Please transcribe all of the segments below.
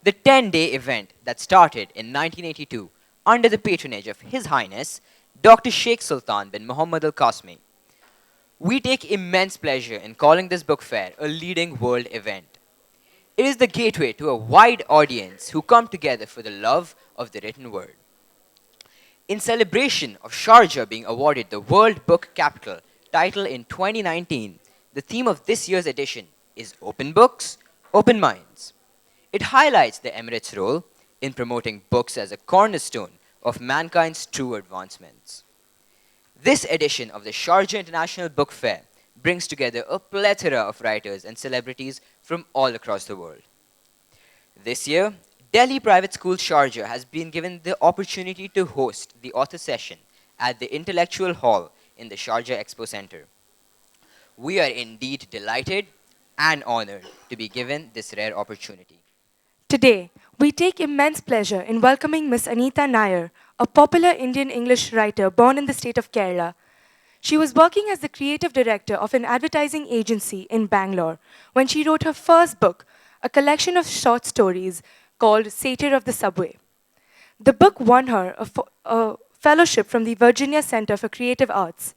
The 10-day event that started in 1982 under the patronage of His Highness Dr. Sheikh Sultan bin Muhammad Al Qasmi. We take immense pleasure in calling this book fair a leading world event. It is the gateway to a wide audience who come together for the love of the written word. In celebration of Sharjah being awarded the World Book Capital title in 2019, the theme of this year's edition is Open Books, Open Minds. It highlights the Emirates' role in promoting books as a cornerstone of mankind's true advancements. This edition of the Sharjah International Book Fair brings together a plethora of writers and celebrities from all across the world. This year, Delhi Private School Sharjah has been given the opportunity to host the author session at the Intellectual Hall in the Sharjah Expo Center. We are indeed delighted and honored to be given this rare opportunity. Today, we take immense pleasure in welcoming Miss Anita Nair, a popular Indian English writer born in the state of Kerala. She was working as the creative director of an advertising agency in Bangalore when she wrote her first book, a collection of short stories called Satyr of the Subway. The book won her a fellowship from the Virginia Center for Creative Arts.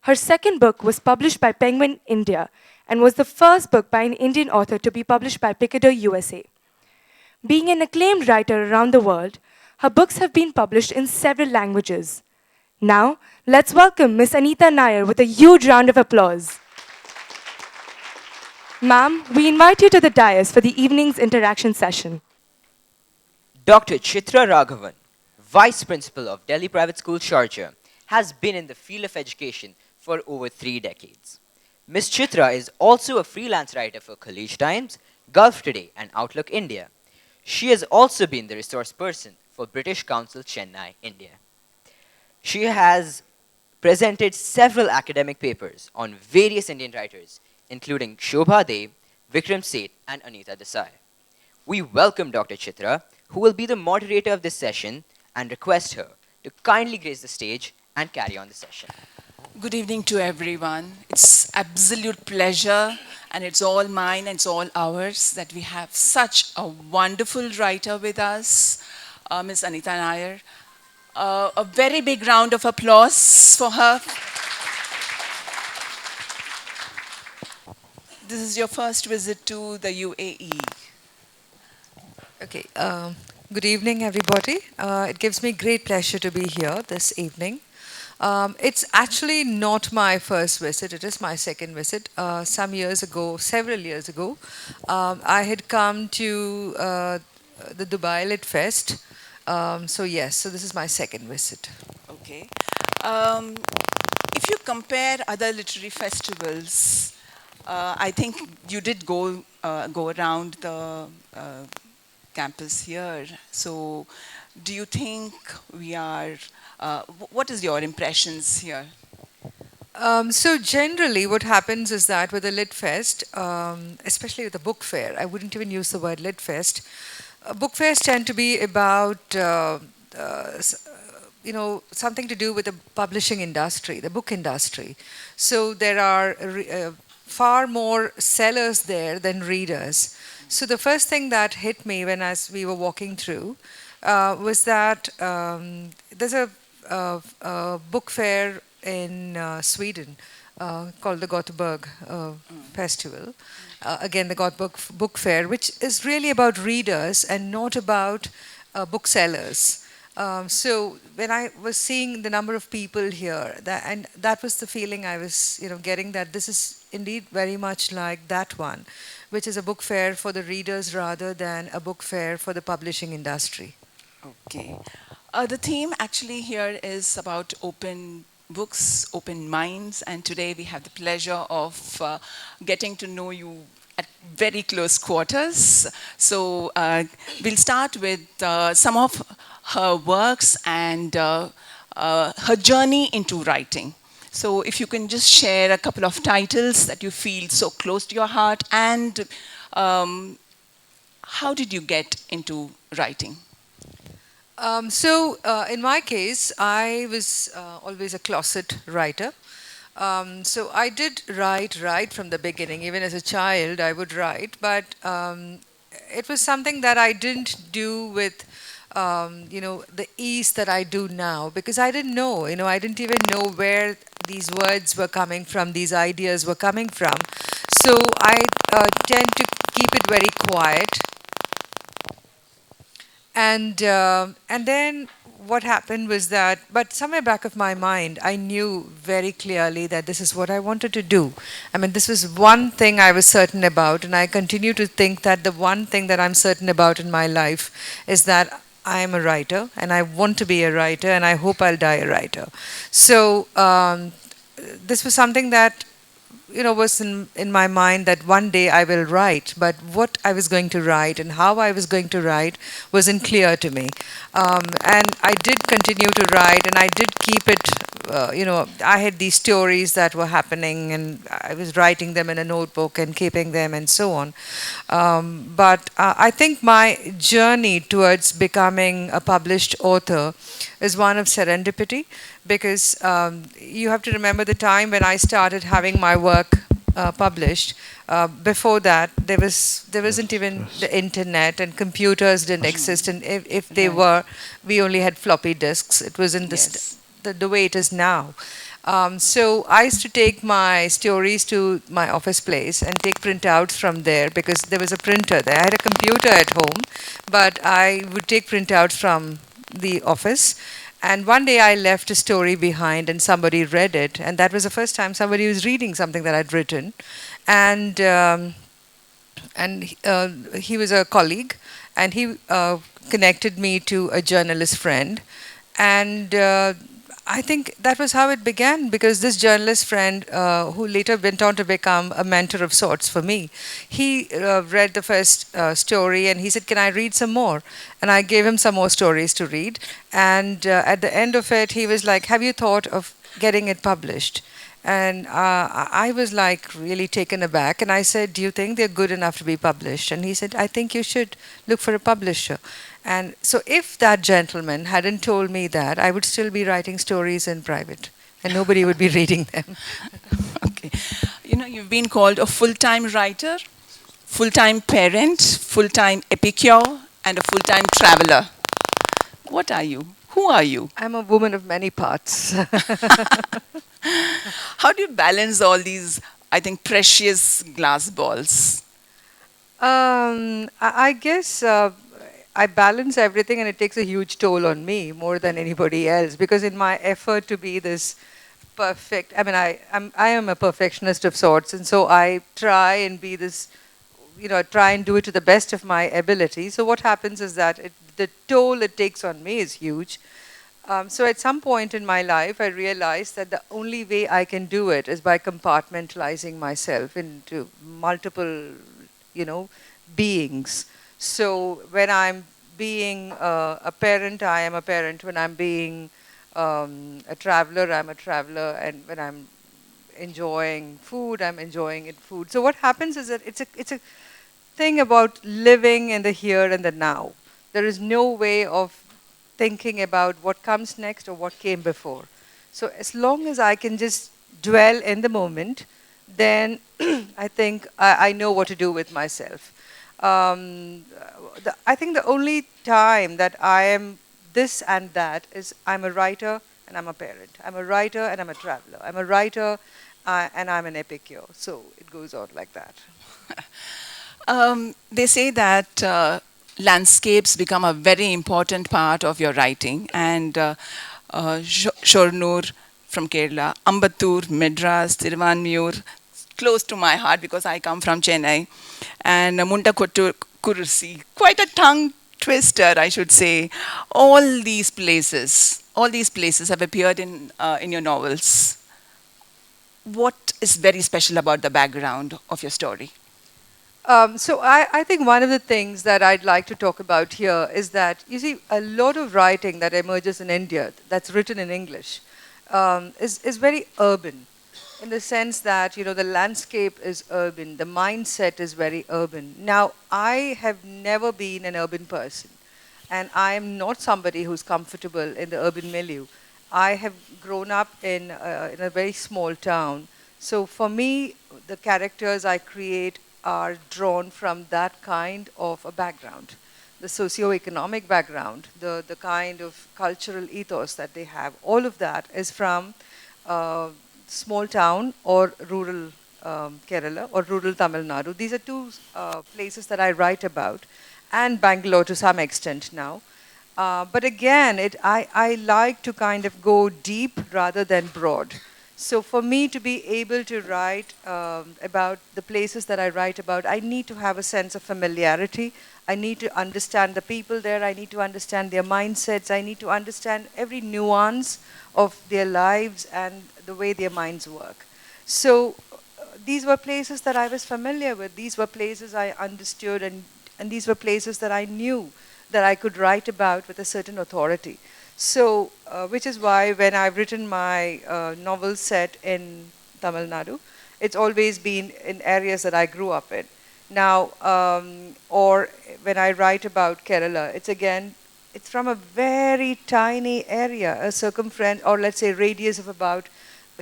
Her second book was published by Penguin India and was the first book by an Indian author to be published by Picador USA. Being an acclaimed writer around the world, her books have been published in several languages. Now, let's welcome Miss Anita Nair with a huge round of applause. Ma'am, we invite you to the dais for the evening's interaction session. Dr. Chitra Raghavan, Vice Principal of Delhi Private School Sharjah, has been in the field of education for over 3 decades. Ms. Chitra is also a freelance writer for Khaleej Times, Gulf Today, and Outlook India. She has also been the resource person for British Council Chennai, India. She has presented several academic papers on various Indian writers, including Shobha Dev, Vikram Seth, and Anita Desai. We welcome Dr. Chitra, who will be the moderator of this session, and request her to kindly grace the stage and carry on the session. Good evening to everyone. It's absolute pleasure, and it's all mine and it's all ours that we have such a wonderful writer with us, Ms. Anita Nair. A very big round of applause for her. This is your first visit to the UAE. Okay, good evening, everybody. It gives me great pleasure to be here this evening. It's actually not my first visit, it is my second visit. Several years ago, I had come to the Dubai Lit Fest. So this is my second visit. Okay. If you compare other literary festivals, I think you did go around the campus here. So do you think we are, what is your impressions here? So generally what happens is that with the Lit Fest, especially with the book fair, I wouldn't even use the word Lit Fest. Book fairs tend to be about, something to do with the publishing industry, the book industry. So there are far more sellers there than readers. So the first thing that hit me as we were walking through was that there's a book fair in Sweden called the Gothenburg Festival. Again, the Gothenburg Book Fair, which is really about readers and not about booksellers. So when I was seeing the number of people here, that was the feeling I was getting, that this is indeed very much like that one, which is a book fair for the readers rather than a book fair for the publishing industry. Okay. The theme actually here is about open books, open minds, and today we have the pleasure of getting to know you at very close quarters. So we'll start with some of her works and her journey into writing. So if you can just share a couple of titles that you feel so close to your heart, and how did you get into writing? In my case, I was always a closet writer. So I did write right from the beginning. Even as a child, I would write. But it was something that I didn't do with, the ease that I do now, because I didn't know, I didn't even know where these words were coming from, these ideas were coming from. So I tend to keep it very quiet. And then what happened was that, but somewhere back of my mind, I knew very clearly that this is what I wanted to do. I mean, this was one thing I was certain about, and I continue to think that the one thing that I'm certain about in my life is that I am a writer, and I want to be a writer, and I hope I'll die a writer. So this was something that was in my mind, that one day I will write, but what I was going to write and how I was going to write wasn't clear to me. And I did continue to write, and I did keep it, I had these stories that were happening, and I was writing them in a notebook and keeping them and so on. But I think my journey towards becoming a published author is one of serendipity, because you have to remember the time when I started having my work published. Before that, there wasn't even the internet, and computers didn't exist, and if they were, we only had floppy disks. It wasn't the way it is now. So I used to take my stories to my office place and take printouts from there, because there was a printer there. I had a computer at home, but I would take printouts from the office. And one day I left a story behind, and somebody read it, and that was the first time somebody was reading something that I'd written. And he was a colleague, and he connected me to a journalist friend. And I think that was how it began, because this journalist friend, who later went on to become a mentor of sorts for me, he read the first story, and he said, "Can I read some more?" And I gave him some more stories to read. And at the end of it, he was like, "Have you thought of getting it published?" And I was like really taken aback. And I said, "Do you think they're good enough to be published?" And he said, "I think you should look for a publisher." And so if that gentleman hadn't told me that, I would still be writing stories in private, and nobody would be reading them. Okay. You've been called a full-time writer, full-time parent, full-time epicure, and a full-time traveler. What are you? Who are you? I'm a woman of many parts. How do you balance all these, I think, precious glass balls? I guess I balance everything, and it takes a huge toll on me more than anybody else, because in my effort to be this perfect, I mean, I am a perfectionist of sorts, and so I try and be this, try and do it to the best of my ability. So what happens is that the toll it takes on me is huge. So at some point in my life, I realized that the only way I can do it is by compartmentalizing myself into multiple, beings. So when I'm being a parent, I am a parent. When I'm being a traveler, I'm a traveler. And when I'm enjoying food, I'm enjoying food. So what happens is that it's a thing about living in the here and the now. There is no way of thinking about what comes next or what came before. So as long as I can just dwell in the moment, then I think I know what to do with myself. I think the only time that I am this and that is I'm a writer and I'm a parent. I'm a writer and I'm a traveler. I'm a writer and I'm an epicure. So it goes on like that. They say that landscapes become a very important part of your writing. And Shornur from Kerala, Ambattur, Madras, Tiruvanmiyur, close to my heart because I come from Chennai, and Muntakottur, Kursi, quite a tongue twister, I should say. All these places have appeared in your novels. What is very special about the background of your story? So I think one of the things that I'd like to talk about here is that, you see, a lot of writing that emerges in India that's written in English is very urban, in the sense that, the landscape is urban, the mindset is very urban. Now, I have never been an urban person, and I am not somebody who's comfortable in the urban milieu. I have grown up in a very small town. So for me, the characters I create are drawn from that kind of a background. The socio-economic background, the kind of cultural ethos that they have, all of that is from small town or rural Kerala or rural Tamil Nadu. These are two places that I write about, and Bangalore to some extent now. But again, I like to kind of go deep rather than broad. So for me to be able to write about the places that I write about, I need to have a sense of familiarity. I need to understand the people there. I need to understand their mindsets. I need to understand every nuance of their lives and the way their minds work. So these were places that I was familiar with. These were places I understood, and these were places that I knew that I could write about with a certain authority. So, which is why when I've written my novel set in Tamil Nadu, it's always been in areas that I grew up in. Now, or when I write about Kerala, it's from a very tiny area, a circumference, or let's say radius of about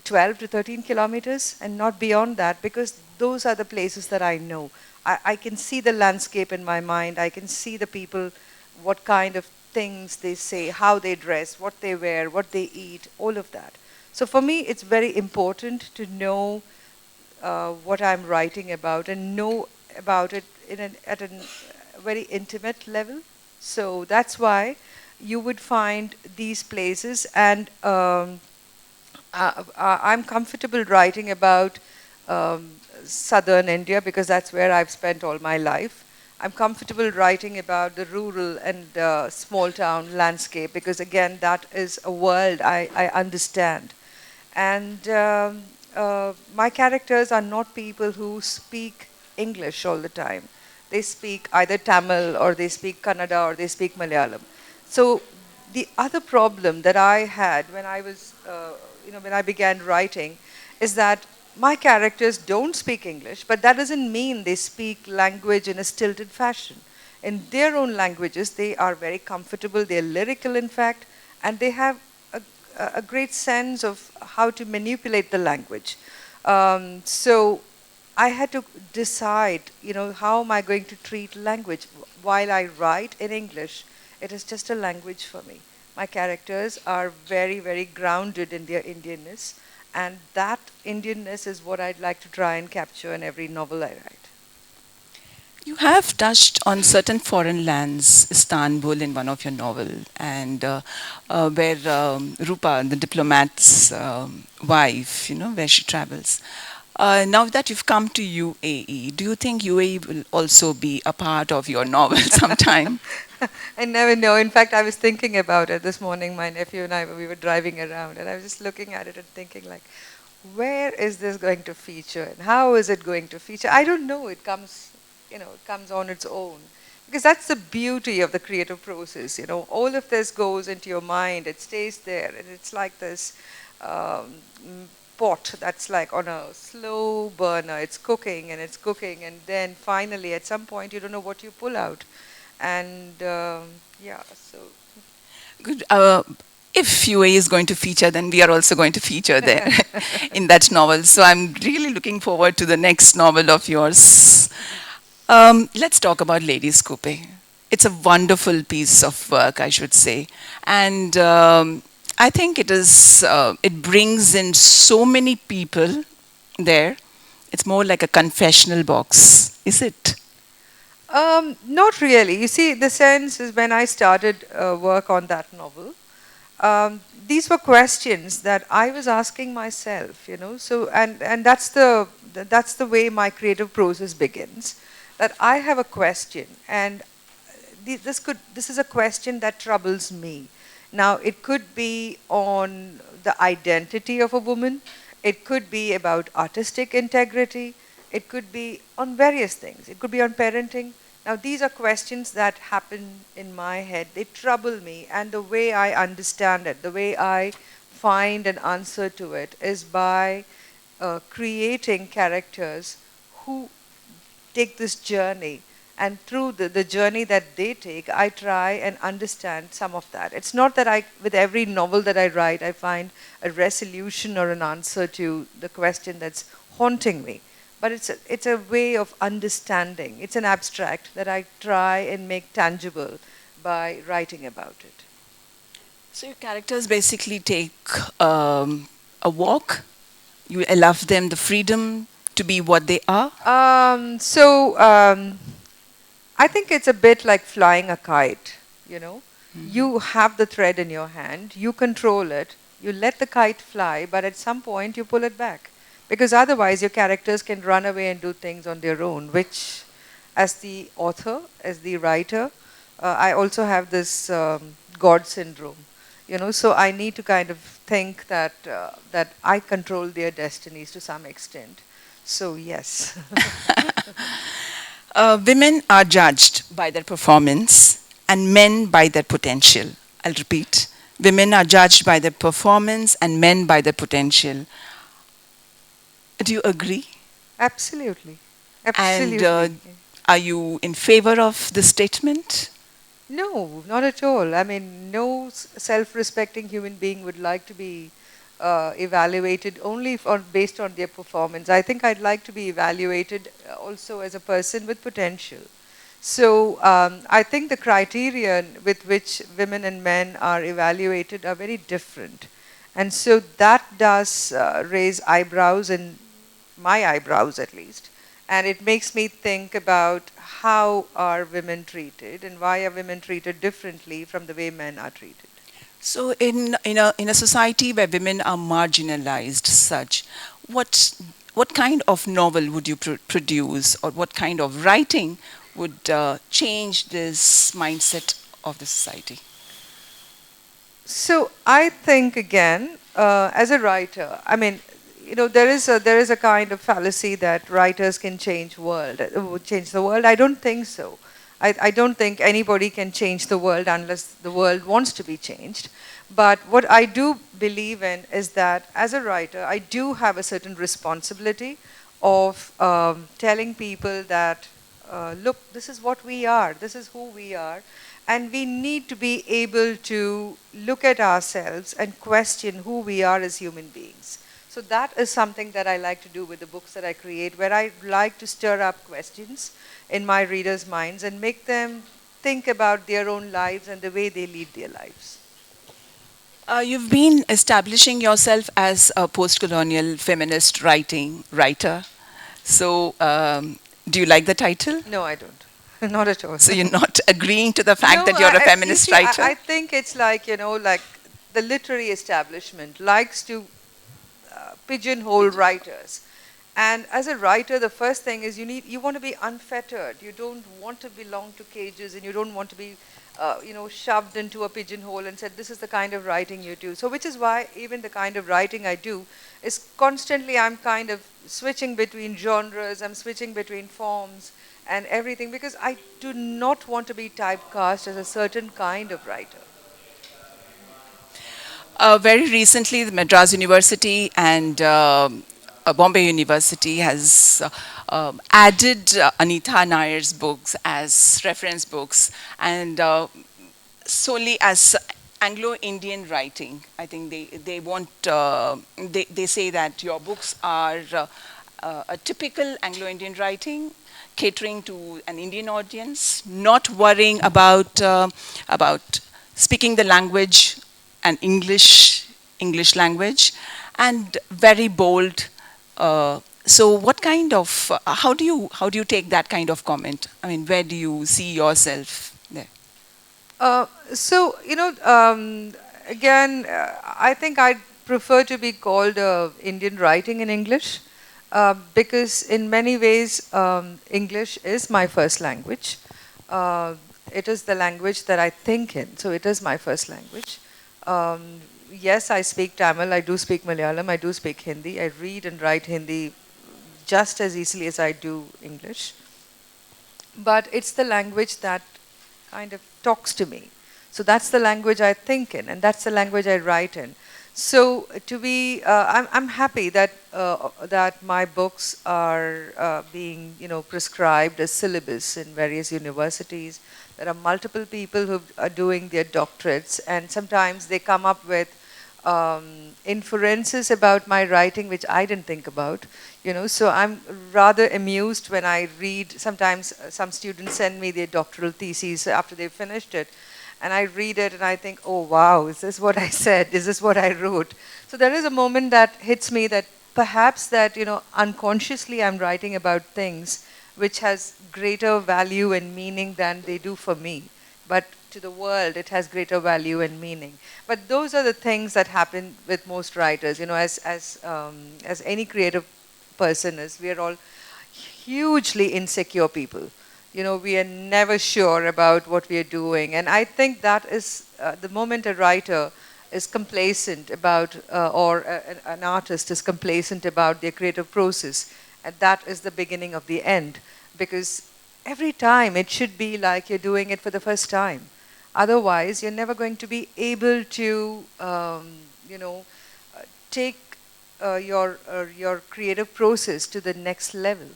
12 to 13 kilometers, and not beyond that, because those are the places that I know. I can see the landscape in my mind. I can see the people, what kind of things they say, how they dress, what they wear, what they eat, all of that. So for me, it's very important to know what I'm writing about and know about it at a very intimate level. So that's why you would find these places, and I'm comfortable writing about southern India because that's where I've spent all my life. I'm comfortable writing about the rural and small town landscape because, again, that is a world I understand. And my characters are not people who speak English all the time. They speak either Tamil or they speak Kannada or they speak Malayalam. So the other problem that I had when I was, when I began writing is that my characters don't speak English, but that doesn't mean they speak language in a stilted fashion. In their own languages, they are very comfortable, they're lyrical, in fact, and they have a great sense of how to manipulate the language. So I had to decide, how am I going to treat language? While I write in English, it is just a language for me. My characters are very, very grounded in their Indianness. And that Indianness is what I'd like to try and capture in every novel I write. You have touched on certain foreign lands, Istanbul in one of your novels, and where Rupa, the diplomat's wife, where she travels. Now that you've come to UAE, do you think UAE will also be a part of your novel sometime? I never know. In fact, I was thinking about it this morning. My nephew and I, we were driving around, and I was just looking at it and thinking, like, where is this going to feature, and how is it going to feature? I don't know. It comes, it comes on its own, because that's the beauty of the creative process. All of this goes into your mind. It stays there, and it's like this pot that's like on a slow burner. It's cooking, and then finally, at some point, you don't know what you pull out. And so. Good. If UAE is going to feature, then we are also going to feature there in that novel. So I'm really looking forward to the next novel of yours. Let's talk about Ladies Coupe. It's a wonderful piece of work, I should say. And I think it brings in so many people there. It's more like a confessional box, is it? Not really. You see, the sense is when I started work on that novel, these were questions that I was asking myself, So, and that's the way my creative process begins. That I have a question, and this is a question that troubles me. Now, it could be on the identity of a woman. It could be about artistic integrity. It could be on various things. It could be on parenting. Now, these are questions that happen in my head. They trouble me, and the way I understand it, the way I find an answer to it is by creating characters who take this journey. And through the journey that they take, I try and understand some of that. It's not that with every novel that I write, I find a resolution or an answer to the question that's haunting me. but it's a way of understanding. It's an abstract that I try and make tangible by writing about it. So your characters basically take a walk. You allow them the freedom to be what they are. I think it's a bit like flying a kite, you know. You have the thread in your hand, you control it, you let the kite fly, but at some point you pull it back. Because otherwise your characters can run away and do things on their own, which as the author, as the writer, I also have this God syndrome. You know, so I need to kind of think that that I control their destinies to some extent. So yes. Women are judged by their performance and men by their potential. I'll repeat. Women are judged by their performance and men by their potential. Do you agree? Absolutely. And Absolutely. are you in favor of this statement? No, not at all. I mean, no self-respecting human being would like to be evaluated only based on their performance. I think I'd like to be evaluated also as a person with potential. So I think the criterion with which women and men are evaluated are very different. And so that does raise eyebrows, in my eyebrows at least. And it makes me think about how are women treated and why are women treated differently from the way men are treated. So in a society where women are marginalized such, what kind of novel would you produce, or what kind of writing would change this mindset of the society? So I think again, as a writer, I mean, you know, there is a kind of fallacy that writers can change change the world. I don't think so. I don't think anybody can change the world unless the world wants to be changed. But what I do believe in is that as a writer, I do have a certain responsibility of telling people that, look, this is what we are, this is who we are, and we need to be able to look at ourselves and question who we are as human beings. So that is something that I like to do with the books that I create, where I like to stir up questions in my readers' minds and make them think about their own lives and the way they lead their lives. You've been establishing yourself as a post-colonial feminist writer. So do you like the title? No, I don't. Not at all. So you're not agreeing to the fact that you're a feminist you see, writer? I think it's like, you know, like the literary establishment likes to pigeonhole writers. And as a writer, the first thing is you want to be unfettered. You don't want to belong to cages, and you don't want to be, shoved into a pigeonhole and said, this is the kind of writing you do. So which is why even the kind of writing I do is constantly, I'm kind of switching between genres, I'm switching between forms and everything, because I do not want to be typecast as a certain kind of writer. Very recently, the Madras University and Bombay University has added Anita Nair's books as reference books, and solely as Anglo-Indian writing. I think they want, they say that your books are a typical Anglo-Indian writing, catering to an Indian audience, not worrying about speaking the language and English language, and very bold. So what kind of, how do you take that kind of comment? I mean, where do you see yourself there? Again, I think I'd prefer to be called Indian writing in English, because in many ways, English is my first language. It is the language that I think in, so it is my first language. Yes, I speak Tamil, I do speak Malayalam, I do speak Hindi. I read and write Hindi just as easily as I do English. But it's the language that kind of talks to me. So that's the language I think in, and that's the language I write in. So to be, I'm happy that that my books are being, prescribed as syllabus in various universities. There are multiple people who are doing their doctorates, and sometimes they come up with inferences about my writing which I didn't think about. So I'm rather amused when I read, sometimes some students send me their doctoral theses after they've finished it, and I read it and I think, oh wow, is this what I said? Is this what I wrote? So there is a moment that hits me that perhaps that, unconsciously I'm writing about things which has greater value and meaning than they do for me. But to the world, it has greater value and meaning. But those are the things that happen with most writers. As any creative person is, we are all hugely insecure people. We are never sure about what we are doing. And I think that is the moment a writer is complacent about, or an artist is complacent about their creative process, and that is the beginning of the end. Because every time it should be like you're doing it for the first time. Otherwise, you're never going to be able to, take your creative process to the next level.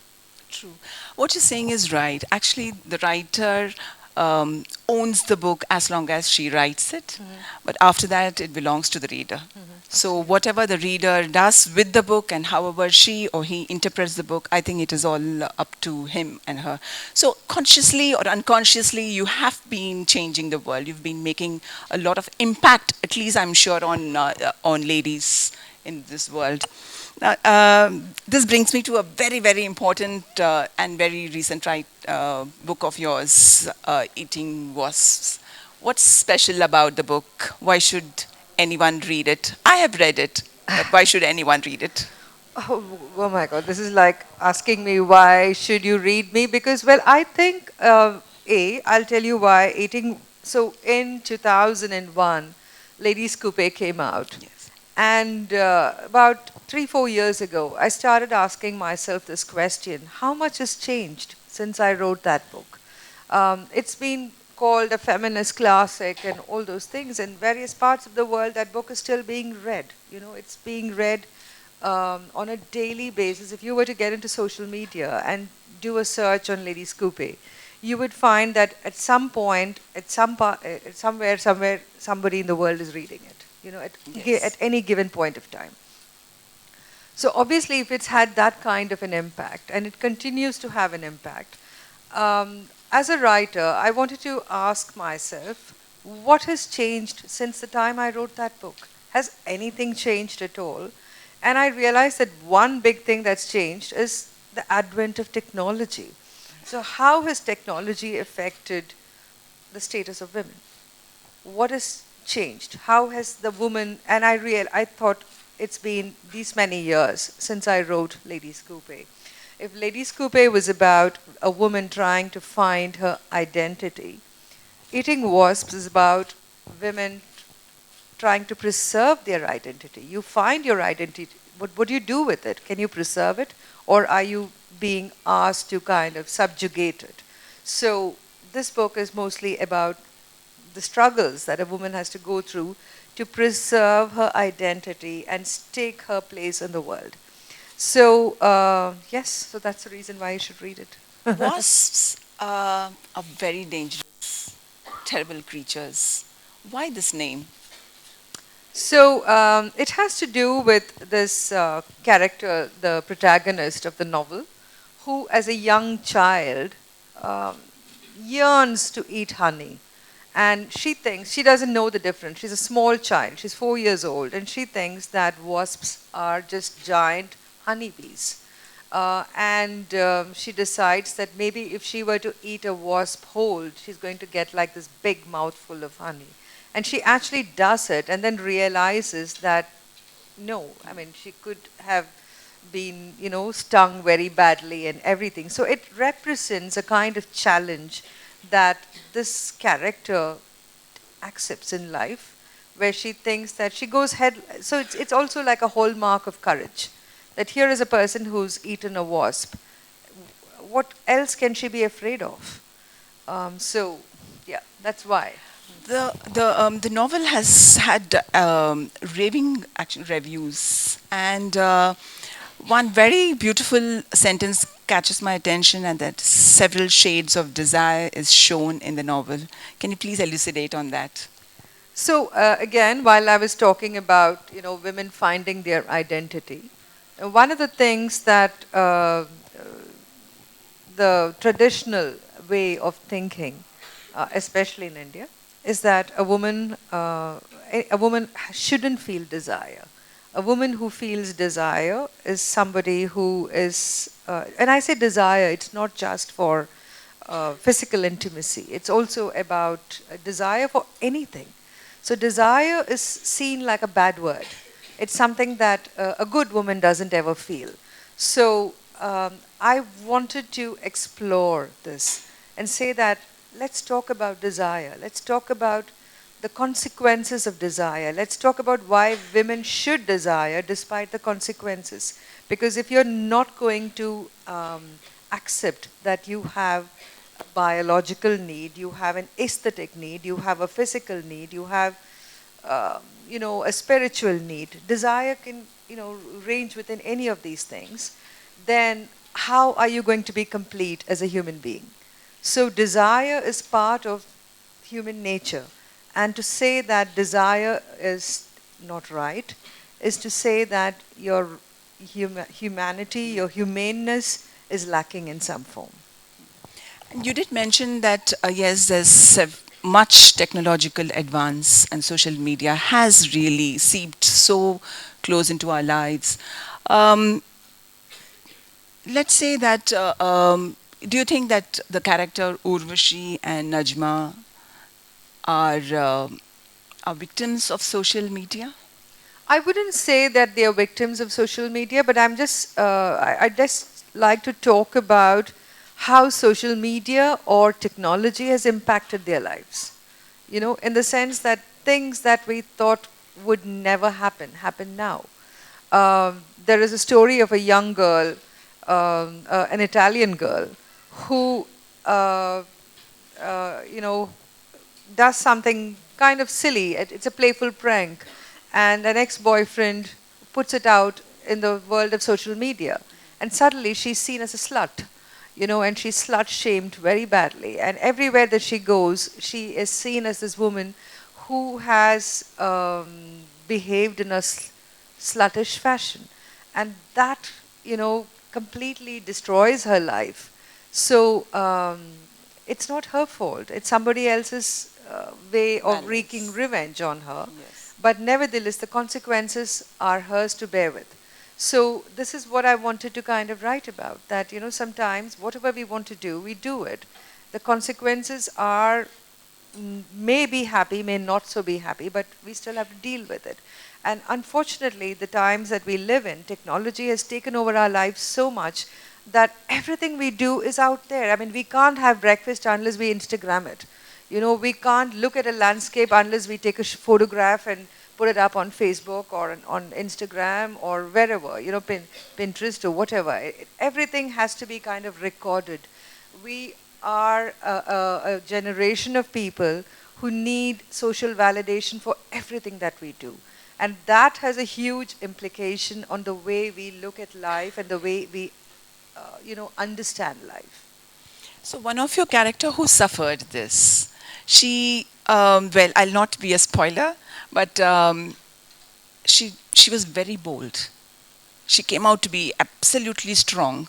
True. What you're saying is right. Actually, the writer owns the book as long as she writes it, but after that, it belongs to the reader. So whatever the reader does with the book and however she or he interprets the book, I think it is all up to him and her. So consciously or unconsciously, you have been changing the world. You've been making a lot of impact, at least I'm sure, on ladies in this world. Now, this brings me to a very, very important and very recent book of yours, Eating Wasps. What's special about the book? Why should anyone read it? I have read it, but why should anyone read it? Oh my God, this is like asking me why should you read me? Because, well, I think, I'll tell you why. So in 2001, Ladies Coupe came out. Yes. And about 3-4 years ago, I started asking myself this question: how much has changed since I wrote that book? It's been called a feminist classic and all those things. In various parts of the world, that book is still being read. It's being read on a daily basis. If you were to get into social media and do a search on Ladies Coupe, you would find that at some point, somewhere, somebody in the world is reading it. Yes. At any given point of time. So obviously, if it's had that kind of an impact, and it continues to have an impact, as a writer, I wanted to ask myself, what has changed since the time I wrote that book? Has anything changed at all? And I realized that one big thing that's changed is the advent of technology. So how has technology affected the status of women? What has changed? How has the woman, and I thought it's been these many years since I wrote Ladies Coupe. If Ladies Coupe was about a woman trying to find her identity, Eating Wasps is about women trying to preserve their identity. You find your identity, but what do you do with it? Can you preserve it? Or are you being asked to kind of subjugate it? So this book is mostly about the struggles that a woman has to go through to preserve her identity and stake her place in the world. So, yes, so that's the reason why you should read it. Wasps are very dangerous, terrible creatures. Why this name? So it has to do with this character, the protagonist of the novel, who as a young child um, yearns to eat honey. And she thinks, she doesn't know the difference. She's a small child, she's 4 years old, and she thinks that wasps are just giant honeybees. She decides that maybe if she were to eat a wasp whole, she's going to get like this big mouthful of honey. And she actually does it and then realizes that no, I mean, she could have been, stung very badly and everything. So it represents a kind of challenge that this character accepts in life, where she thinks that she goes head. So it's also like a hallmark of courage, that here is a person who's eaten a wasp. What else can she be afraid of? So, yeah, that's why. The novel has had raving reviews, and one very beautiful sentence catches my attention, and that several shades of desire is shown in the novel. Can you please elucidate on that? So again, while I was talking about women finding their identity, one of the things that the traditional way of thinking, especially in India, is that a woman shouldn't feel desire. A woman who feels desire is somebody who is, and I say desire, it's not just for physical intimacy. It's also about a desire for anything. So desire is seen like a bad word. It's something that a good woman doesn't ever feel. So I wanted to explore this and say that let's talk about desire. Let's talk about the consequences of desire. Let's talk about why women should desire despite the consequences. Because if you're not going to accept that you have a biological need, you have an aesthetic need, you have a physical need, you have a spiritual need. Desire can, range within any of these things. Then how are you going to be complete as a human being? So desire is part of human nature. And to say that desire is not right is to say that your humanity, your humaneness is lacking in some form. You did mention that, yes, there's much technological advance and social media has really seeped so close into our lives. Um, let's say that, do you think that the character Urvashi and Najma are victims of social media? I wouldn't say that they are victims of social media, but I just like to talk about how social media or technology has impacted their lives. In the sense that things that we thought would never happen now. There is a story of a young girl, an Italian girl, who, does something kind of silly. It's a playful prank. And an ex-boyfriend puts it out in the world of social media. And suddenly she's seen as a slut, and she's slut shamed very badly. And everywhere that she goes, she is seen as this woman who has behaved in a sluttish fashion. And that, completely destroys her life. So it's not her fault. It's somebody else's way of wreaking revenge on her. Yes. But nevertheless, the consequences are hers to bear with. So this is what I wanted to kind of write about, that, sometimes whatever we want to do, we do it. The consequences are, may be happy, may not so be happy, but we still have to deal with it. And unfortunately, the times that we live in, technology has taken over our lives so much that everything we do is out there. I mean, we can't have breakfast unless we Instagram it. We can't look at a landscape unless we take a photograph and put it up on Facebook or on Instagram or wherever, Pinterest or whatever. Everything has to be kind of recorded. We are a generation of people who need social validation for everything that we do. And that has a huge implication on the way we look at life and the way we, understand life. So one of your character who suffered this, she, well, I'll not be a spoiler, but she was very bold. She came out to be absolutely strong.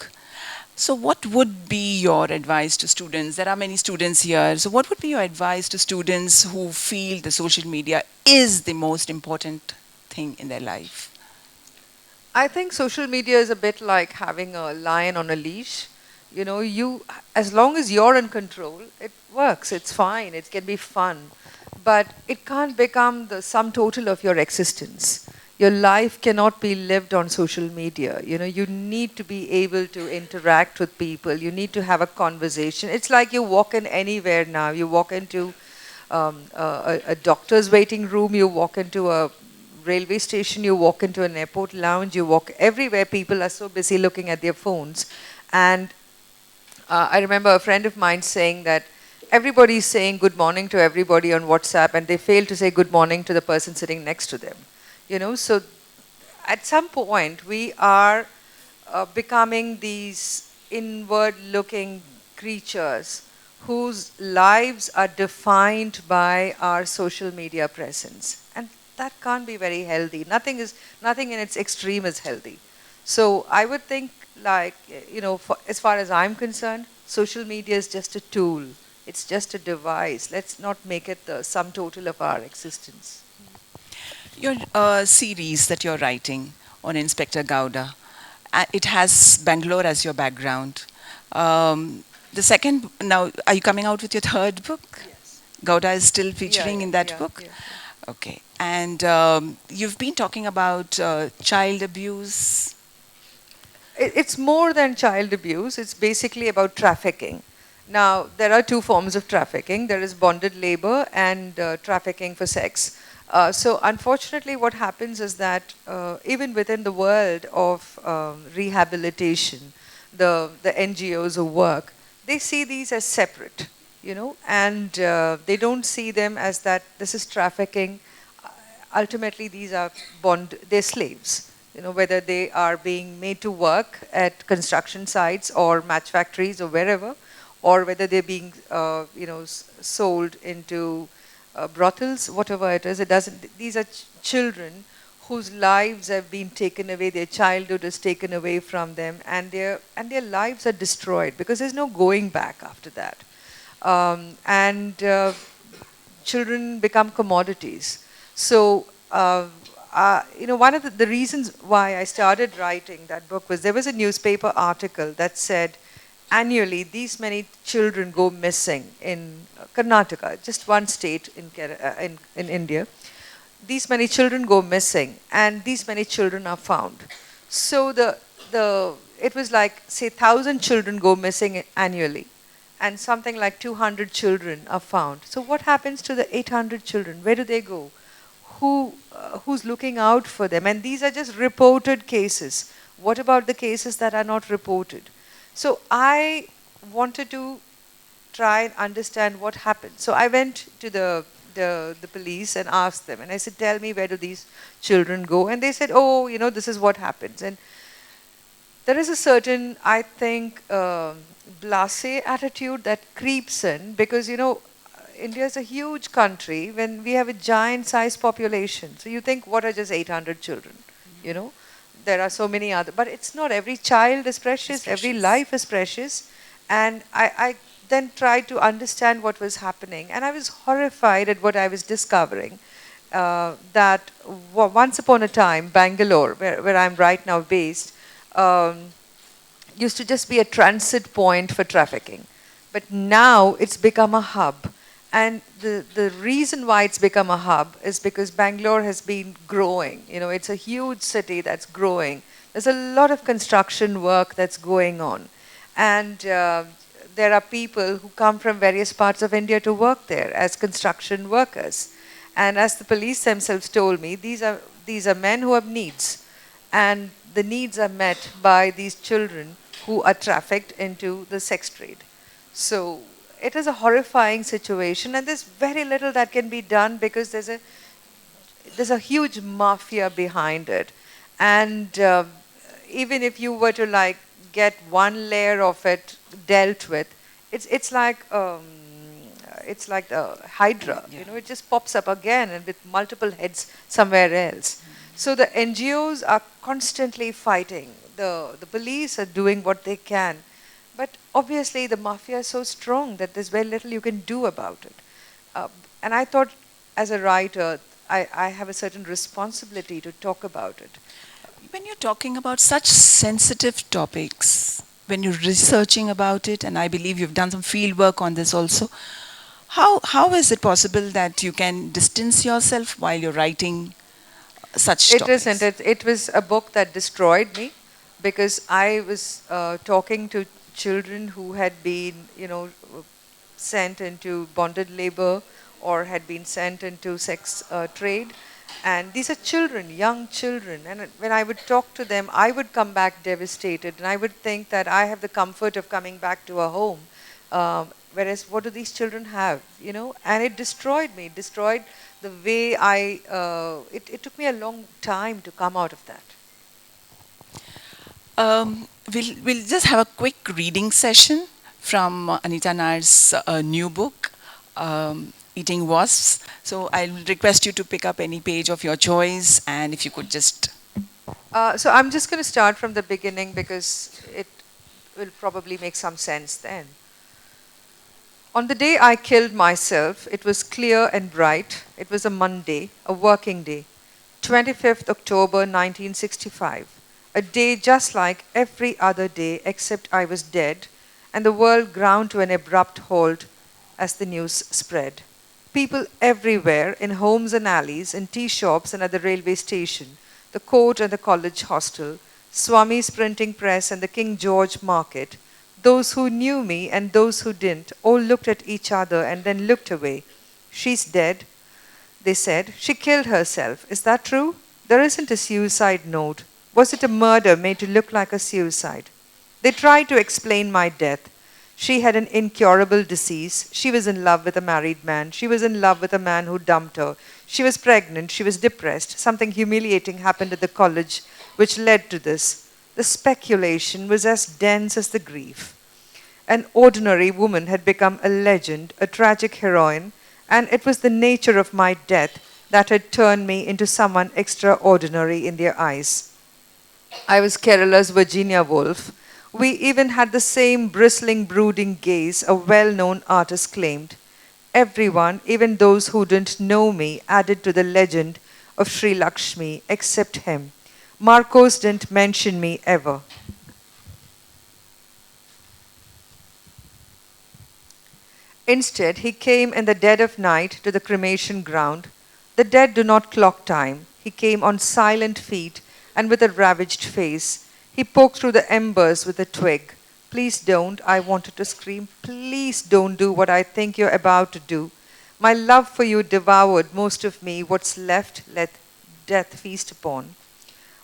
So what would be your advice to students? There are many students here. So what would be your advice to students who feel the social media is the most important thing in their life? I think social media is a bit like having a lion on a leash. As long as you're in control, it works, it's fine, it can be fun. But it can't become the sum total of your existence. Your life cannot be lived on social media. You need to be able to interact with people. You need to have a conversation. It's like you walk in anywhere now. You walk into a doctor's waiting room, you walk into a railway station, you walk into an airport lounge, you walk everywhere. People are so busy looking at their phones. And I remember a friend of mine saying that everybody's saying good morning to everybody on WhatsApp and they fail to say good morning to the person sitting next to them. So at some point we are becoming these inward-looking creatures whose lives are defined by our social media presence. And that can't be very healthy. Nothing in its extreme is healthy. So I would think like, as far as I'm concerned, social media is just a tool. It's just a device. Let's not make it the sum total of our existence. Your series that you're writing on Inspector Gowda, it has Bangalore as your background. The second, now, are you coming out with your third book? Yes. Gowda is still Yeah, featuring yeah, in that yeah, book? yeah. Okay. And you've been talking about child abuse. It's more than child abuse. It's basically about trafficking. Now, there are two forms of trafficking. There is bonded labor and trafficking for sex. So unfortunately, what happens is that even within the world of rehabilitation, the NGOs who work, they see these as separate, and they don't see them as that this is trafficking. Ultimately, these are they're slaves, whether they are being made to work at construction sites or match factories or wherever, or whether they're being, sold into brothels, whatever it is. It doesn't. These are children whose lives have been taken away. Their childhood is taken away from them, and their lives are destroyed because there's no going back after that. And children become commodities. So, one of the reasons why I started writing that book was there was a newspaper article that said annually these many children go missing in Karnataka, just one state in India. These many children go missing, and these many children are found. So it was like, say, 1,000 children go missing annually, and something like 200 children are found. So what happens to the 800 children? Where do they go? Who's looking out for them? And these are just reported cases. What about the cases that are not reported? So I wanted to try and understand what happened. So I went to the police and asked them, and I said, tell me, where do these children go? And they said, oh, this is what happens. And there is a certain, I think, blasé attitude that creeps in because, India is a huge country when we have a giant size population. So you think, what are just 800 children? There are so many other, but it's not. Every child is precious, every life is precious. And I then tried to understand what was happening. And I was horrified at what I was discovering. That once upon a time, Bangalore, where I'm right now based, used to just be a transit point for trafficking. But now it's become a hub. And the reason why it's become a hub is because Bangalore has been growing. It's a huge city that's growing. There's a lot of construction work that's going on. And there are people who come from various parts of India to work there as construction workers. And as the police themselves told me, these are men who have needs. And the needs are met by these children who are trafficked into the sex trade. So it is a horrifying situation, and there's very little that can be done because there's a huge mafia behind it. And even if you were to get one layer of it dealt with, it's like the Hydra. Yeah. It just pops up again and with multiple heads somewhere else. So the NGOs are constantly fighting. The police are doing what they can. But obviously the mafia is so strong that there's very little you can do about it. And I thought, as a writer, I have a certain responsibility to talk about it. When you're talking about such sensitive topics, when you're researching about it, and I believe you've done some field work on this also, how is it possible that you can distance yourself while you're writing such topics? It isn't. It was a book that destroyed me because I was talking to children who had been, sent into bonded labor or had been sent into sex trade. And these are children, young children. And when I would talk to them, I would come back devastated. And I would think that I have the comfort of coming back to a home. Whereas what do these children have, And it destroyed me, destroyed the way it took me a long time to come out of that. We'll just have a quick reading session from Anita Nair's new book, Eating Wasps. So I'll request you to pick up any page of your choice, and if you could just So I'm just going to start from the beginning because it will probably make some sense then. On the day I killed myself, it was clear and bright. It was a Monday, a working day, 25th October 1965. A day just like every other day except I was dead, and the world ground to an abrupt halt as the news spread. People everywhere, in homes and alleys, in tea shops and at the railway station, the court and the college hostel, Swami's printing press and the King George market, those who knew me and those who didn't, all looked at each other and then looked away. She's dead, they said. She killed herself. Is that true? There isn't a suicide note. Was it a murder made to look like a suicide? They tried to explain my death. She had an incurable disease. She was in love with a married man. She was in love with a man who dumped her. She was pregnant. She was depressed. Something humiliating happened at the college which led to this. The speculation was as dense as the grief. An ordinary woman had become a legend, a tragic heroine, and it was the nature of my death that had turned me into someone extraordinary in their eyes. I was Kerala's Virginia Woolf. We even had the same bristling, brooding gaze a well known artist claimed. Everyone, even those who didn't know me, added to the legend of Sri Lakshmi, except him. Marcos didn't mention me ever. Instead, he came in the dead of night to the cremation ground. The dead do not clock time. He came on silent feet and with a ravaged face. He poked through the embers with a twig. Please don't, I wanted to scream. Please don't do what I think you're about to do. My love for you devoured most of me. What's left, let death feast upon.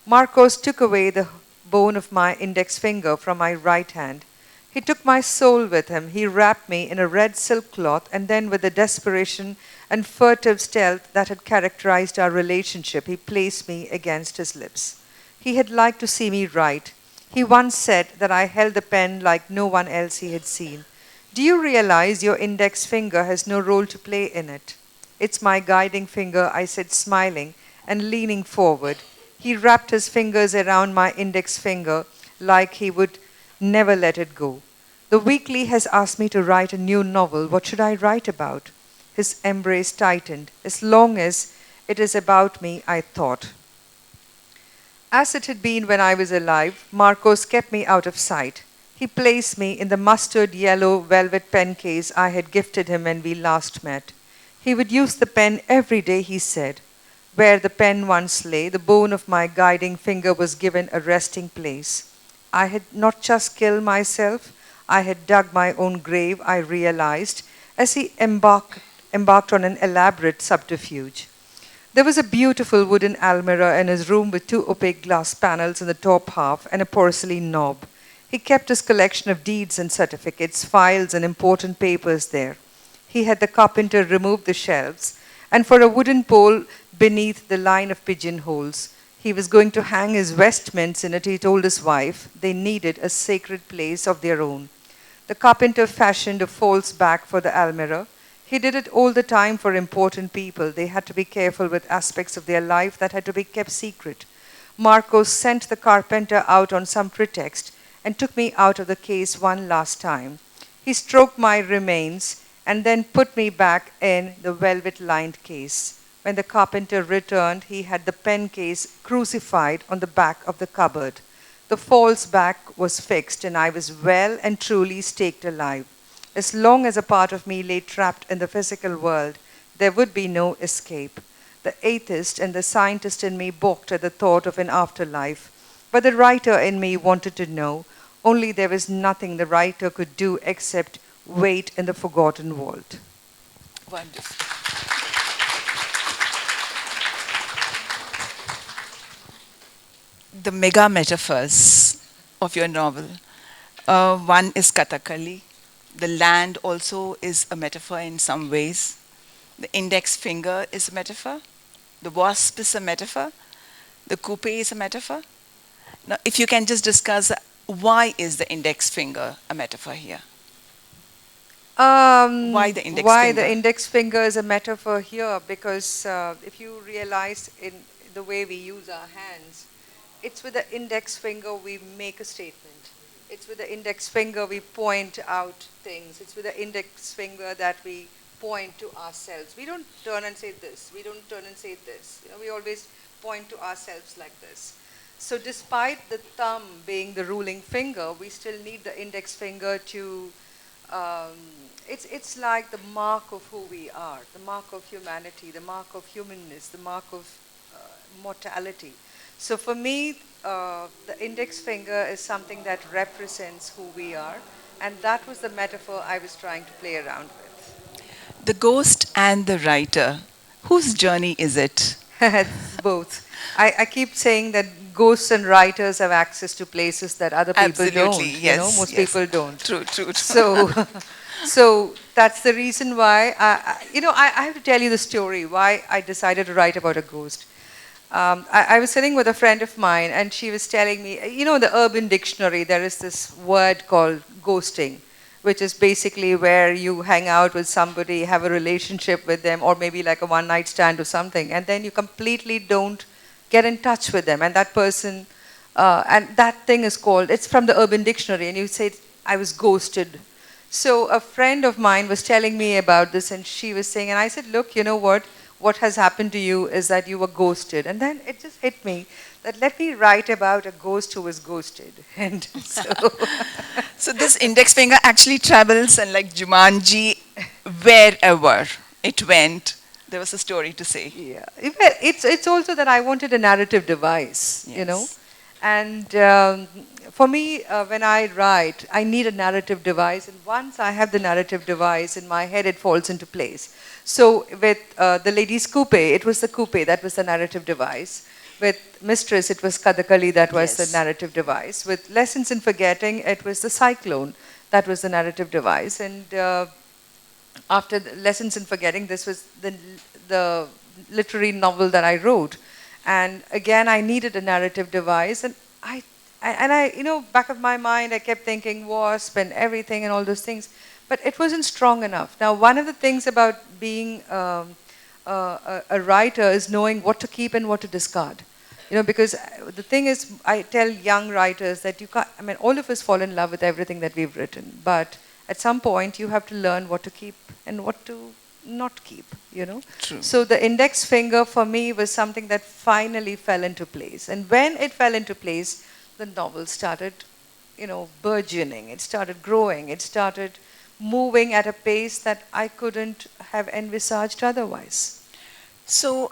Marcos took away the bone of my index finger from my right hand. He took my soul with him. He wrapped me in a red silk cloth, and then, with the desperation and furtive stealth that had characterized our relationship, he placed me against his lips. He had liked to see me write. He once said that I held the pen like no one else he had seen. Do you realize your index finger has no role to play in it? It's my guiding finger, I said, smiling and leaning forward. He wrapped his fingers around my index finger like he would never let it go. The weekly has asked me to write a new novel. What should I write about? His embrace tightened. As long as it is about me, I thought. As it had been when I was alive, Marcos kept me out of sight. He placed me in the mustard yellow velvet pen case I had gifted him when we last met. He would use the pen every day, he said. Where the pen once lay, the bone of my guiding finger was given a resting place. I had not just killed myself, I had dug my own grave, I realized, as he embarked on an elaborate subterfuge. There was a beautiful wooden almirah in his room with two opaque glass panels in the top half and a porcelain knob. He kept his collection of deeds and certificates, files, and important papers there. He had the carpenter remove the shelves, and for a wooden pole beneath the line of pigeonholes, he was going to hang his vestments in it. He told his wife they needed a sacred place of their own. The carpenter fashioned a false back for the almirah. He did it all the time for important people. They had to be careful with aspects of their life that had to be kept secret. Marcos sent the carpenter out on some pretext and took me out of the case one last time. He stroked my remains and then put me back in the velvet-lined case. When the carpenter returned, he had the pen case crucified on the back of the cupboard. The false back was fixed, and I was well and truly staked alive. As long as a part of me lay trapped in the physical world, there would be no escape. The atheist and the scientist in me balked at the thought of an afterlife, but the writer in me wanted to know. Only there was nothing the writer could do except wait in the forgotten vault. Wonderful. The mega metaphors of your novel. One is Kathakali. The land also is a metaphor in some ways. The index finger is a metaphor. The wasp is a metaphor. The coupe is a metaphor. Now, if you can just discuss why is the index finger a metaphor here? Why the index Why finger? the index finger is a metaphor here? Because if you realize in the way we use our hands, it's with the index finger we make a statement. It's with the index finger we point out things. It's with the index finger that we point to ourselves. We don't turn and say this. We don't turn and say this. You know, we always point to ourselves like this. So despite the thumb being the ruling finger, we still need the index finger to, it's like the mark of who we are, the mark of humanity, the mark of humanness, the mark of mortality. So for me, the index finger is something that represents who we are, and that was the metaphor I was trying to play around with. The ghost and the writer. Whose journey is it? It's both. I keep saying that ghosts and writers have access to places that other people Absolutely, don't. yes. You know, most yes. people don't. True, true, true. So, so that's the reason why, I have to tell you the story, why I decided to write about a ghost. I was sitting with a friend of mine, and she was telling me, you know, in the Urban Dictionary, there is this word called ghosting, which is basically where you hang out with somebody, have a relationship with them, or maybe like a one-night stand or something, and then you completely don't get in touch with them, and that person, and that thing is called, it's from the Urban Dictionary, and you say, I was ghosted. So a friend of mine was telling me about this, and she was saying, and I said, look, you know what has happened to you is that you were ghosted. And then it just hit me that let me write about a ghost who was ghosted. And so, So this index finger actually travels, and like Jumanji, wherever it went, there was a story to say. yeah, it's also that I wanted a narrative device, you know. Yes. And for me, when I write, I need a narrative device. And once I have the narrative device in my head, it falls into place. So with the Ladies Coupe, it was the coupe that was the narrative device. With Mistress, it was Kadakali, that was Yes. the narrative device. With Lessons in Forgetting, it was the Cyclone, that was the narrative device. And after the Lessons in Forgetting, this was the literary novel that I wrote. And again, I needed a narrative device. And I, you know, back of my mind, I kept thinking Wasp and everything and all those things. But it wasn't strong enough. Now, one of the things about being a writer is knowing what to keep and what to discard. You know, because the thing is, I tell young writers that you can't, I mean, all of us fall in love with everything that we've written. But at some point, you have to learn what to keep and what to not keep, you know. True. So the index finger for me was something that finally fell into place. And when it fell into place, the novel started, you know, burgeoning. It started growing. It started moving at a pace that I couldn't have envisaged otherwise. So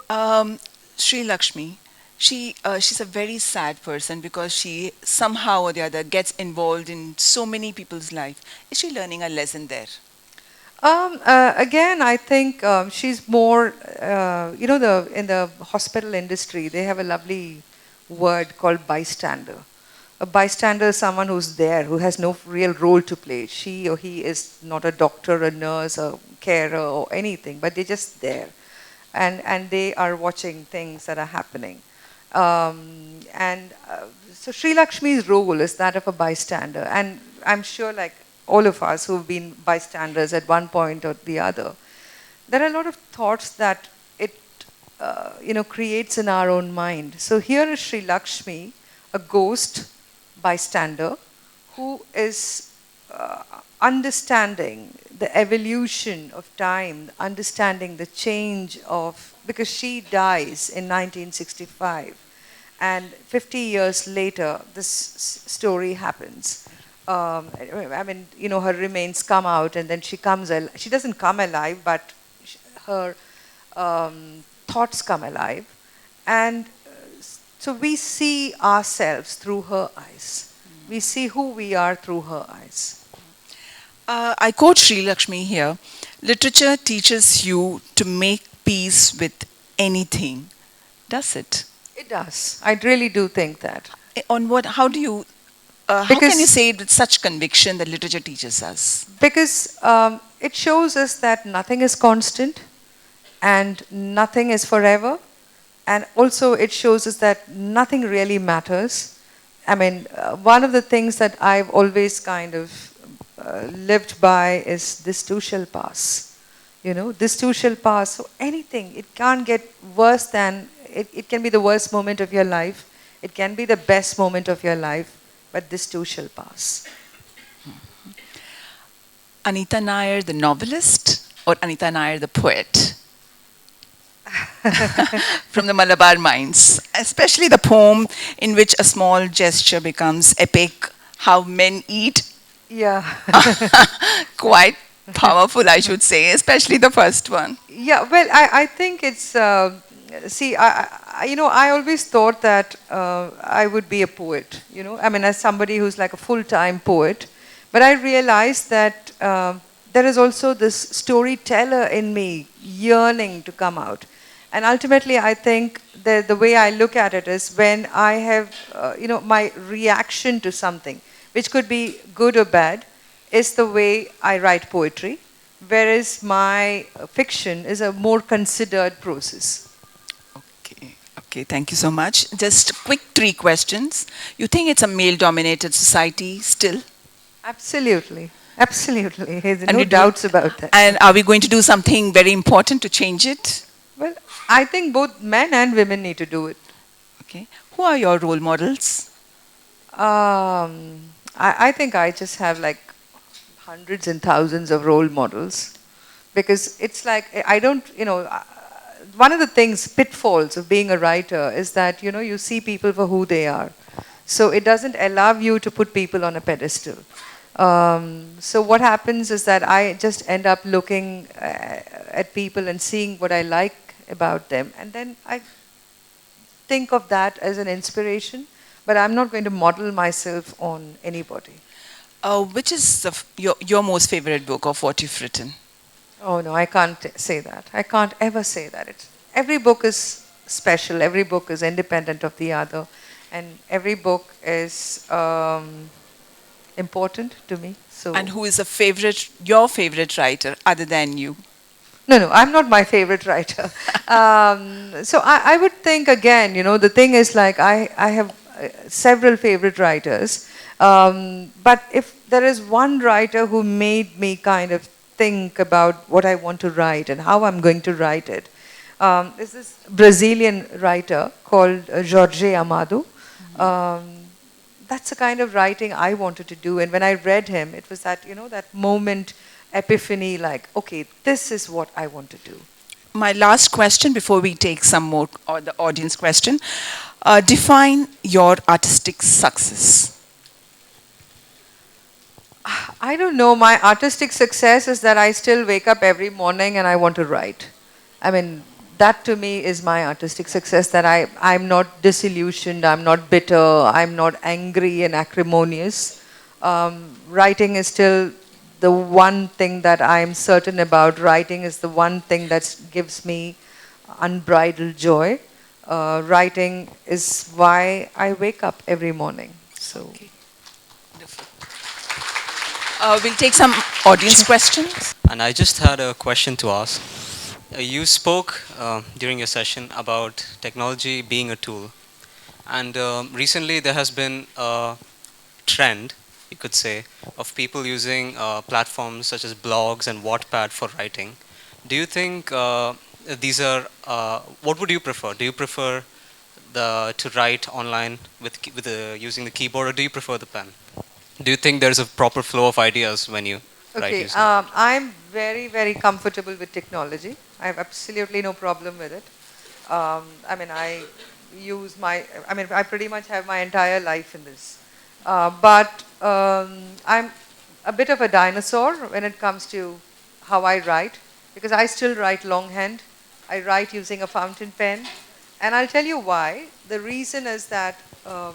Sri Lakshmi, she's a very sad person because she somehow or the other gets involved in so many people's life. Is she learning a lesson there? Again, I think she's more, you know, in the hospital industry, they have a lovely word called bystander. A bystander is someone who's there, who has no real role to play. She or he is not a doctor, a nurse, a carer, or anything, but they're just there. And they are watching things that are happening. So Sri Lakshmi's role is that of a bystander. And I'm sure, like all of us who've been bystanders at one point or the other, there are a lot of thoughts that it you know, creates in our own mind. So here is Sri Lakshmi, a ghost bystander, who is understanding the evolution of time, understanding the change of, because she dies in 1965, and 50 years later, this story happens. I mean, you know, her remains come out, and then she comes, she doesn't come alive, but her thoughts come alive. And so we see ourselves through her eyes. We see who we are through her eyes. I quote Sri Lakshmi here. Literature teaches you to make peace with anything. Does it? It does. I really do think that. On what? How do you? How can you say it with such conviction that literature teaches us? Because it shows us that nothing is constant and nothing is forever. And also it shows us that nothing really matters. I mean, one of the things that I've always kind of lived by is this too shall pass. You know, this too shall pass. So anything, it can't get worse than, it can be the worst moment of your life. It can be the best moment of your life, but this too shall pass. Anita Nair, the novelist, or Anita Nair, the poet? From the Malabar Mines, especially the poem in which a small gesture becomes epic, How Men Eat. Yeah. Quite powerful, I should say, especially the first one. Yeah, well, I think it's, see, I always thought that I would be a poet, I mean, as somebody who's like a full-time poet. But I realized that there is also this storyteller in me yearning to come out. And ultimately, I think the way I look at it is when I have, my reaction to something, which could be good or bad, is the way I write poetry, whereas my fiction is a more considered process. Okay, okay, thank you so much. Just quick 3 questions. You think it's a male-dominated society still? Absolutely. Absolutely. There's And no doubts about that. And are we going to do something very important to change it? Well, I think both men and women need to do it. Okay. Who are your role models? I think I just have like hundreds and thousands of role models, because it's like, I don't, one of the things, pitfalls of being a writer is that, you see people for who they are. So it doesn't allow you to put people on a pedestal. So what happens is that I just end up looking at people and seeing what I like about them, and then I think of that as an inspiration, but I'm not going to model myself on anybody. Which is your most favorite book of what you've written? Oh no, I can't say that. I can't ever say that. Every book is special, every book is independent of the other, and every book is important to me. So. And who is your favorite writer other than you? No, I'm not my favorite writer. So I would think again, the thing is like I have several favorite writers. But if there is one writer who made me kind of think about what I want to write and how I'm going to write it, is this Brazilian writer called Jorge Amado. That's the kind of writing I wanted to do. And when I read him, it was that, that moment, epiphany, like, okay, this is what I want to do. My last question before we take some more, or the audience question. Define your artistic success. I don't know. My artistic success is that I still wake up every morning and I want to write. I mean, that to me is my artistic success, that I'm not disillusioned, I'm not bitter, I'm not angry and acrimonious. Writing is still the one thing that I'm certain about. Writing is the one thing that gives me unbridled joy. Writing is why I wake up every morning. So. Okay. We'll take some audience questions. And I just had a question to ask. You spoke during your session about technology being a tool. And recently there has been a trend, you could say, of people using platforms such as blogs and Wattpad for writing. Do you think these are, what would you prefer? Do you prefer to write online with using the keyboard, or do you prefer the pen? Do you think there's a proper flow of ideas when you write Okay, using it? I'm very, very comfortable with technology. I have absolutely no problem with it. I mean, I pretty much have my entire life in this. But I'm a bit of a dinosaur when it comes to how I write, because I still write longhand. I write using a fountain pen. And I'll tell you why. The reason is that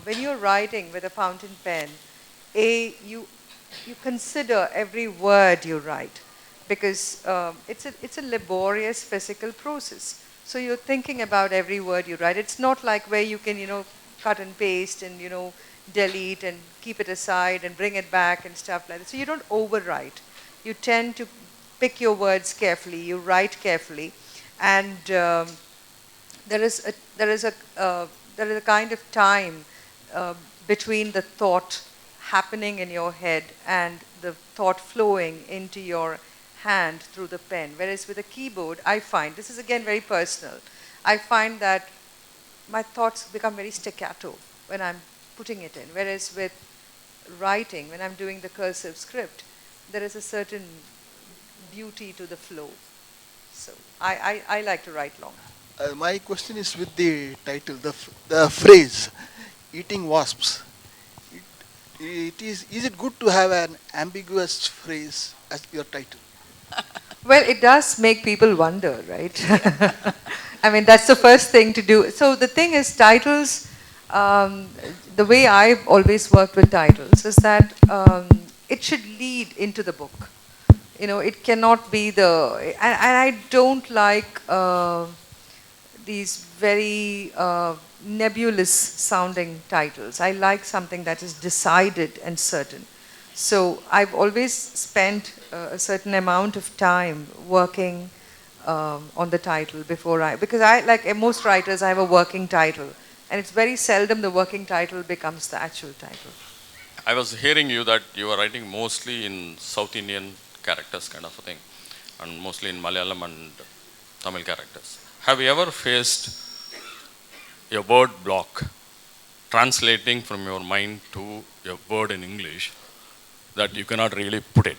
when you're writing with a fountain pen, you consider every word you write, because it's a laborious physical process. So you're thinking about every word you write. It's not like where you can, cut and paste and, delete and keep it aside and bring it back and stuff like that. So you don't overwrite. You tend to pick your words carefully. You write carefully, and there is a kind of time between the thought happening in your head and the thought flowing into your hand through the pen. Whereas with a keyboard, I find, this is again very personal, I find that my thoughts become very staccato. when I'm putting it in. Whereas with writing, when I'm doing the cursive script, there is a certain beauty to the flow. So I like to write long. My question is with the title, the phrase, eating wasps. Is it good to have an ambiguous phrase as your title? Well, it does make people wonder, right? I mean, that's the first thing to do. So the thing is, titles, the way I've always worked with titles is that it should lead into the book. You know, it cannot be and I don't like these very nebulous sounding titles. I like something that is decided and certain. So I've always spent a certain amount of time working on the title because like most writers, I have a working title. And it's very seldom the working title becomes the actual title. I was hearing you that you are writing mostly in South Indian characters kind of a thing, and mostly in Malayalam and Tamil characters. Have you ever faced a word block translating from your mind to a word in English that you cannot really put it?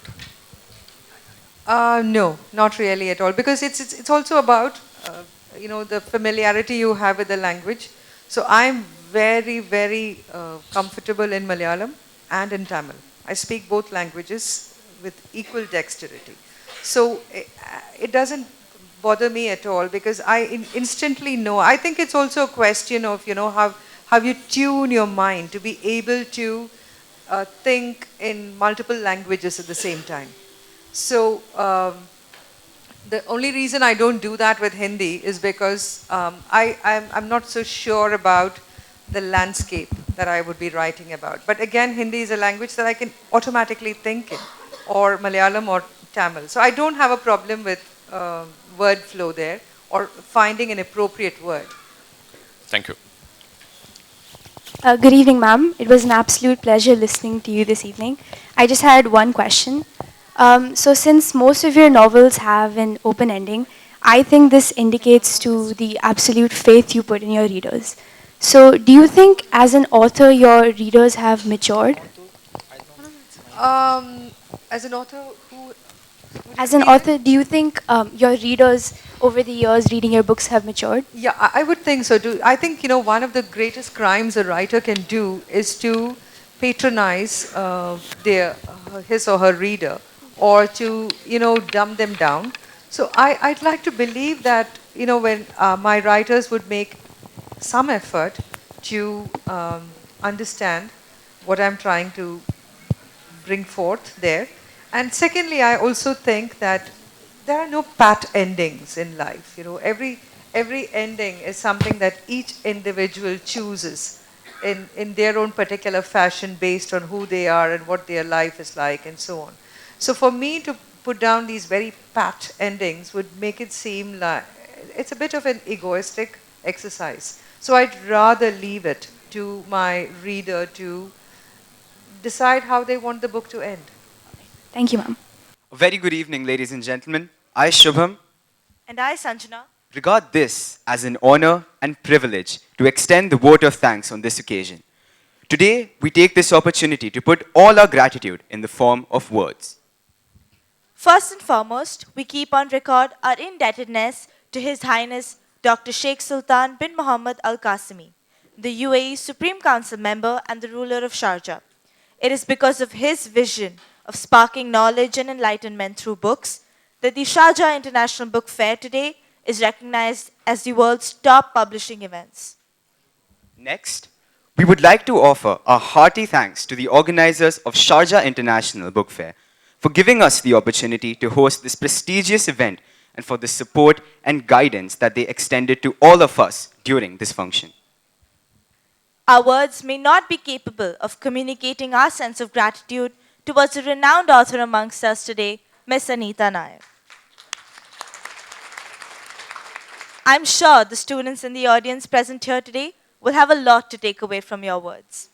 No, not really at all, because it's also about the familiarity you have with the language. So I'm very comfortable in Malayalam and in Tamil. I speak both languages with equal dexterity. So it doesn't bother me at all because I instantly know. I think it's also a question of how you tune your mind to be able to think in multiple languages at the same time. So the only reason I don't do that with Hindi is because I'm not so sure about the landscape that I would be writing about. But again, Hindi is a language that I can automatically think in, or Malayalam or Tamil. So I don't have a problem with word flow there or finding an appropriate word. Thank you. Good evening, ma'am. It was an absolute pleasure listening to you this evening. I just had one question. So since most of your novels have an open ending, I think this indicates to the absolute faith you put in your readers. So do you think as an author your readers have matured? As an author, As an author, do you think your readers over the years reading your books have matured? Yeah, I would think so too. I think, one of the greatest crimes a writer can do is to patronize his or her reader, or to, dumb them down. So I'd like to believe that, when my writers would make some effort to understand what I'm trying to bring forth there. And secondly, I also think that there are no pat endings in life. Every ending is something that each individual chooses in their own particular fashion based on who they are and what their life is like and so on. So for me to put down these very pat endings would make it seem like it's a bit of an egoistic exercise. So I'd rather leave it to my reader to decide how they want the book to end. Thank you, ma'am. A very good evening, ladies and gentlemen. I, Shubham, And I, Sanjana, regard this as an honor and privilege to extend the vote of thanks on this occasion. Today, we take this opportunity to put all our gratitude in the form of words. first and foremost, we keep on record our indebtedness to His Highness Dr. Sheikh Sultan bin Mohammed Al Qasimi, the UAE Supreme Council member and the ruler of Sharjah. It is because of his vision of sparking knowledge and enlightenment through books that the Sharjah International Book Fair today is recognized as the world's top publishing events. Next, we would like to offer our hearty thanks to the organizers of Sharjah International Book Fair for giving us the opportunity to host this prestigious event and for the support and guidance that they extended to all of us during this function. Our words may not be capable of communicating our sense of gratitude towards a renowned author amongst us today, Miss Anita Nair. I'm sure the students in the audience present here today will have a lot to take away from your words.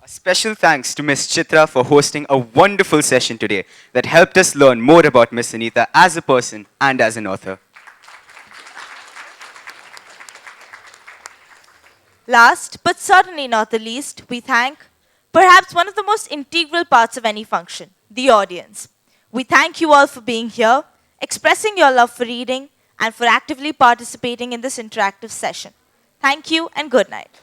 A special thanks to Ms. Chitra for hosting a wonderful session today that helped us learn more about Ms. Anita as a person and as an author. Last, but certainly not the least, we thank perhaps one of the most integral parts of any function, the audience. We thank you all for being here, expressing your love for reading, and for actively participating in this interactive session. Thank you and good night.